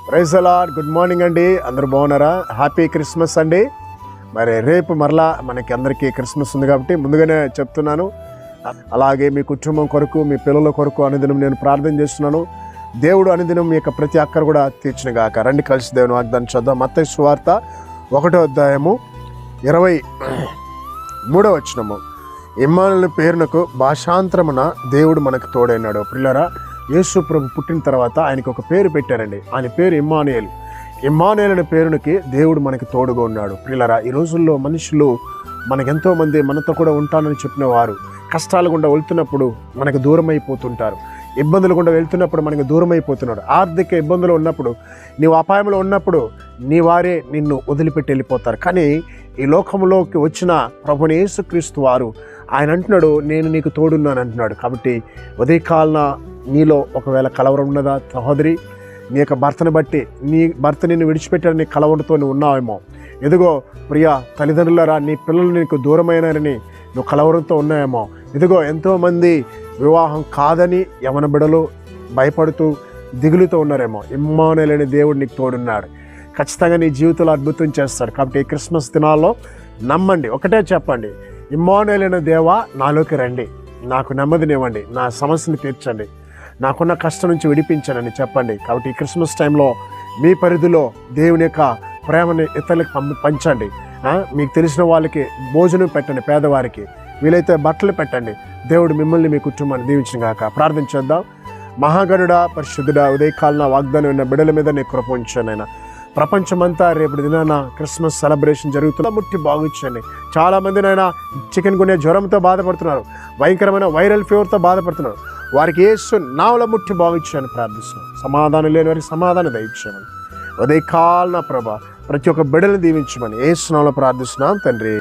Praise the Lord. Good morning అండి, అందరూ బాగున్నారా? హ్యాపీ క్రిస్మస్ అండి. మరి రేపు మరలా మనకి అందరికీ క్రిస్మస్ ఉంది కాబట్టి ముందుగానే చెప్తున్నాను. అలాగే మీ కుటుంబం కొరకు, మీ పిల్లల కొరకు అనుదినం నేను ప్రార్థన చేస్తున్నాను. దేవుడు అనుదినం మీ యొక్క ప్రతి అక్కరు కూడా తీర్చిన గాక. రండి కలిసి దేవుని వాగ్దానం చూద్దాం. మత్తయి సువార్త 1వ అధ్యాయము 23వ వచనము. ఇమ్మానుయేలు పేరునకు భాషాంతరమున దేవుడు మనకు తోడైనాడు. ప్రియులారా, యేసు ప్రభు పుట్టిన తర్వాత ఆయనకు ఒక పేరు పెట్టారండి. ఆయన పేరు ఇమ్మానుయేలు. ఇమ్మానుయేలు అనే పేరునికి దేవుడు మనకి తోడుగా ఉన్నాడు. ప్రియులారా, ఈ రోజుల్లో మనుషులు మనకెంతో మంది మనతో కూడా ఉంటానని చెప్పిన వారు కష్టాలు గుండా వెళ్తున్నప్పుడు మనకు దూరం అయిపోతుంటారు. ఇబ్బందులు గుండా వెళ్తున్నప్పుడు మనకు దూరం అయిపోతున్నాడు. ఆర్థిక ఇబ్బందులు ఉన్నప్పుడు, నీవు అపాయంలో ఉన్నప్పుడు నీ వారే నిన్ను వదిలిపెట్టి వెళ్ళిపోతారు. కానీ ఈ లోకంలోకి వచ్చిన ప్రభుని యేసుక్రీస్తు వారు ఆయన అంటున్నాడు, నేను నీకు తోడున్నాను అంటున్నాడు. కాబట్టి ఉదయకాలన నీలో ఒకవేళ కలవరం ఉన్నదా సహోదరి? నీ యొక్క భర్తను బట్టి, నీ భర్త నిన్ను విడిచిపెట్టాడు, నీ కలవరంతో నువ్వు ఉన్నావేమో. ఎదుగో ప్రియా తల్లిదండ్రులరా, నీ పిల్లలు నీకు దూరమైనారని నువ్వు కలవరంతో ఉన్నాయేమో. ఇదిగో ఎంతోమంది వివాహం కాదని యవన బిడలు భయపడుతూ దిగులుతో ఉన్నారేమో. ఇమ్మానుయేలు అనే దేవుడు నీకు తోడున్నాడు. ఖచ్చితంగా నీ జీవితంలో అద్భుతం చేస్తాడు. కాబట్టి ఈ క్రిస్మస్ దినాల్లో నమ్మండి, ఒకటే చెప్పండి, ఇమ్మానుయేలు అనే దేవా నాలోకి రండి, నాకు నెమ్మదినివ్వండి, నా సమస్యను తీర్చండి, నాకున్న కష్టం నుంచి విడిపించండి చెప్పండి. కాబట్టి ఈ క్రిస్మస్ టైంలో మీ పరిధిలో దేవుని యొక్క ప్రేమని ఇతరులకు పంచండి. మీకు తెలిసిన వాళ్ళకి భోజనం పెట్టండి, పేదవారికి వీలైతే బట్టలు పెట్టండి. దేవుడు మిమ్మల్ని మీ కుటుంబాన్ని దీవించిన గాక. ప్రార్థన చేద్దాం. మహాగణుడా, పరిశుద్ధుడా, ఉదయకాలన వాగ్దానం ఉన్న బిడ్డల మీద నీ కృప ఉంచండి. ఆయన ప్రపంచమంతా రేపటి దినాన క్రిస్మస్ సెలబ్రేషన్ జరుగుతున్నా ముట్టి బాగుంచండి. చాలామంది నాయన చికెన్ గున్యా జ్వరంతో బాధపడుతున్నారు, భయంకరమైన వైరల్ ఫీవర్తో బాధపడుతున్నారు. వారికి యేసు నావల ముట్టి బాగుంచని ప్రార్థిస్తున్నాను. సమాధానం లేని వారికి సమాధానం దయచేయమని ఉదయకాలన ప్రభా ప్రతి ఒక్క బిడ్డలను దీవించమని యేసు నామములో ప్రార్థిస్తున్నాం తండ్రి.